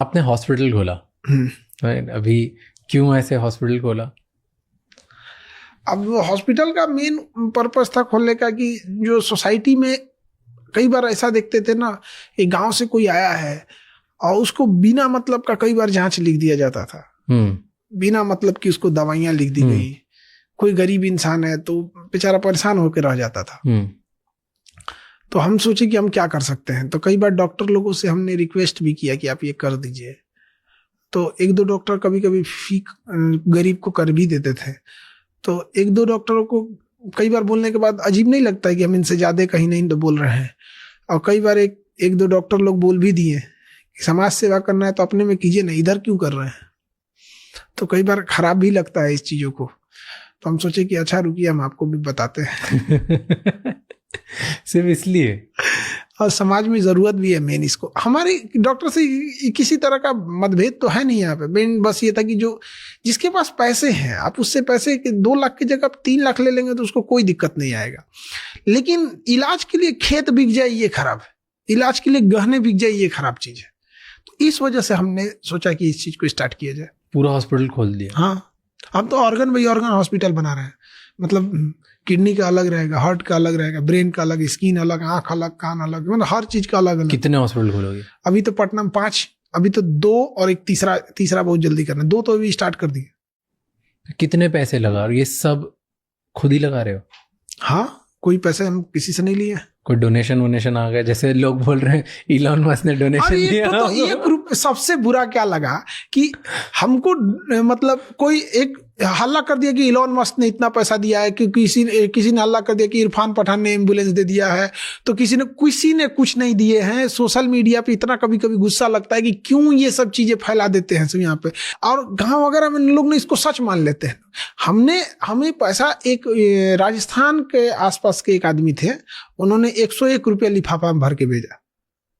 आपने हॉस्पिटल खोला, राइट? अभी क्यों ऐसे हॉस्पिटल खोला? अब हॉस्पिटल का मेन पर्पस था खोलने का कि जो सोसाइटी में कई बार ऐसा देखते थे ना, एक गांव से कोई आया है और उसको बिना मतलब का कई बार जांच लिख दिया जाता था, बिना मतलब कि उसको दवाइयां लिख दी गई। कोई गरीब इंसान है तो बेचारा परेशान होकर रह जाता था। तो हम सोचे कि हम क्या कर सकते हैं, तो कई बार डॉक्टर लोगों से हमने रिक्वेस्ट भी किया कि आप ये कर दीजिए। तो एक दो डॉक्टर कभी कभी फी गरीब को कर भी देते थे। तो एक दो डॉक्टरों को कई बार बोलने के बाद अजीब नहीं लगता है कि हम इनसे ज्यादा कहीं नहीं तो बोल रहे हैं। और कई बार एक दो डॉक्टर लोग बोल भी दिए कि समाज सेवा करना है तो अपने में कीजिए ना, इधर क्यों कर रहे हैं। तो कई बार खराब भी लगता है इस चीजों को। तो हम सोचे कि अच्छा रुकिए, हम आपको भी बताते हैं। सिर्फ इसलिए, और समाज में जरूरत भी है मेन इसको। हमारे डॉक्टर से किसी तरह का मतभेद तो है नहीं यहाँ पे। मेन बस ये था कि जो जिसके पास पैसे हैं, आप उससे पैसे 2 लाख की जगह 3 लाख ले लेंगे तो उसको कोई दिक्कत नहीं आएगा। लेकिन इलाज के लिए खेत बिक जाए ये खराब है, इलाज के लिए गहने बिक जाए ये खराब चीज है। तो इस वजह से हमने सोचा कि इस चीज को स्टार्ट किया जाए। पूरा हॉस्पिटल खोल दिया। हाँ, हम तो ऑर्गन बाई ऑर्गन हॉस्पिटल बना रहे हैं। मतलब किडनी का अलग रहेगा, हार्ट का अलग रहेगा, ब्रेन का अलग, स्किन अलग, आंख अलग, कान अलग, मतलब हर चीज का अलग अलग। कितने हॉस्पिटल खोलोगे? अभी तो पटना में 5, अभी तो 2 और एक तीसरा बहुत जल्दी करना है। 2 तो अभी स्टार्ट कर दिए। कितने पैसे लगा और ये सब खुद ही लगा रहे हो? हाँ, कोई पैसे हम किसी से नहीं लिए। कोई डोनेशन वोनेशन आ गया? जैसे लोग बोल रहे हैं इलॉन मस्क ने डोनेशन दिया। तो ये ग्रुप सबसे बुरा क्या लगा कि हमको मतलब कोई एक हल्ला कर दिया कि इलॉन मस्क ने इतना पैसा दिया है, कि किसी ने हल्ला कर दिया कि इरफान पठान ने एम्बुलेंस दे दिया है, तो किसी ने कुछ नहीं दिए हैं। सोशल मीडिया पे इतना कभी कभी गुस्सा लगता है कि क्यों ये सब चीजें फैला देते हैं सब यहाँ पे। और गांव वगैरह में लोग ने इसको सच मान लेते हैं। हमें पैसा, एक राजस्थान के आसपास के एक आदमी थे, उन्होंने 101 रुपया लिफाफा में भर के भेजा।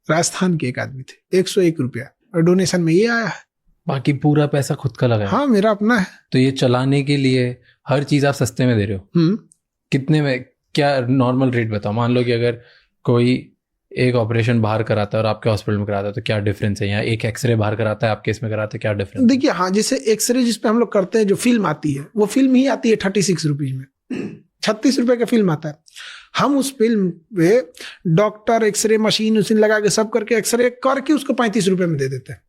राजस्थान के एक आदमी थे, 101 रुपया, और डोनेशन में ये आया है। बाकी पूरा पैसा खुद का लगा है? हाँ, मेरा अपना है। तो ये चलाने के लिए हर चीज आप सस्ते में दे रहे हो? कितने में, क्या नॉर्मल रेट बताओ। मान लो कि अगर कोई एक ऑपरेशन बाहर कराता है और आपके हॉस्पिटल में कराता है तो क्या डिफरेंस है? यहाँ एक एक्सरे बाहर कराता है, आपके इसमें कराते हैं, क्या डिफरेंस? देखिए, हाँ, जैसे एक्सरे जिसपे हम लोग करते हैं, जो फिल्म आती है वो फिल्म ही आती है 36 रुपीज में। 36 रुपए का फिल्म आता है। हम उस फिल्म पे डॉक्टर एक्सरे मशीन लगा के सब करके एक्सरे करके उसको 35 रुपए में दे देते हैं।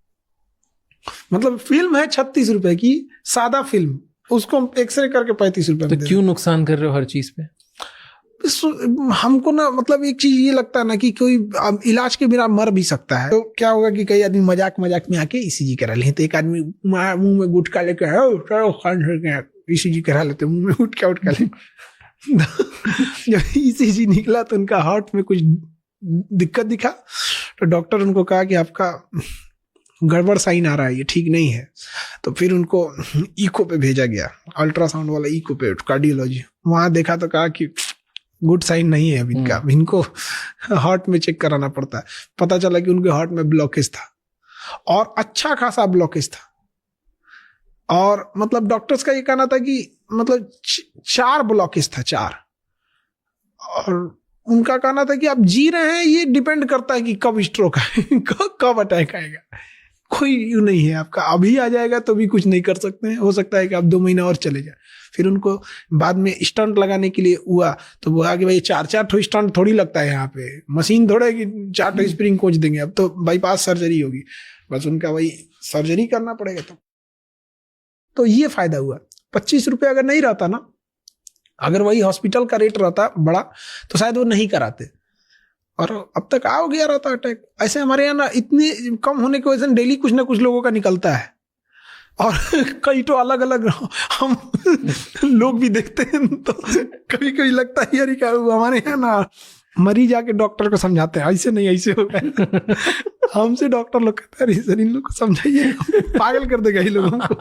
मतलब फिल्म है 36 रुपए की, सादा फिल्म, उसको एक्सरे करके 35 रुपए में। तो क्यों नुकसान कर रहे हो हर चीज पे? हमको ना, मतलब एक चीज ये लगता है ना कि कोई इलाज के बिना मर भी सकता है। तो क्या होगा कि कई आदमी मजाक में आके ईसीजी करा ले, तो एक आदमी मुंह में गुटखा लेके ईसीजी करा लेते, मुंह में गुटखा ले। जब ईसीजी निकला तो उनका हार्ट में कुछ दिक्कत दिखा, तो डॉक्टर उनको कहा कि आपका गड़बड़ साइन आ रहा है, ये ठीक नहीं है। तो फिर उनको इको पे भेजा गया, अल्ट्रासाउंड वाला इको पे, कार्डियोलॉजी। वहां देखा तो कहा कि गुड साइन नहीं है अभी इनका, इनको हार्ट में चेक कराना पड़ता है। पता चला कि उनके हार्ट में ब्लॉकेज था, और अच्छा खासा ब्लॉकेज था। और मतलब डॉक्टर्स का ये कहना था कि मतलब 4 ब्लॉकेज था, 4। और उनका कहना था कि आप जी रहे हैं, ये डिपेंड करता है कि कब स्ट्रोक आए, कब अटैक आएगा। कोई यू नहीं है आपका, अभी आ जाएगा तो भी कुछ नहीं कर सकते हैं, हो सकता है कि आप 2 महीना और चले जाए। फिर उनको बाद में स्टंट लगाने के लिए हुआ, तो वो आगे भाई 4 ठो स्टंट थोड़ी लगता है यहाँ पे, मशीन थोड़े कि 4 ठो स्प्रिंग कोच देंगे। अब तो बाईपास सर्जरी होगी, बस उनका वही सर्जरी करना पड़ेगा। तो ये फायदा हुआ। 25 रुपये अगर नहीं रहता ना, अगर वही हॉस्पिटल का रेट रहता बड़ा, तो शायद वो नहीं कराते, और अब तक आ गया रहता अटैक। ऐसे हमारे यहाँ ना इतने कम होने की वजह से डेली कुछ ना कुछ लोगों का निकलता है, और कई तो अलग अलग हम लोग भी देखते हैं। तो कभी कभी लगता है यार, क्या हमारे यहाँ ना मरीज जाके डॉक्टर को समझाते हैं, ऐसे नहीं ऐसे होगा। हमसे डॉक्टर लोग कहते हैं, इन लोग को समझाइए, पागल कर देगा ये लोगों को।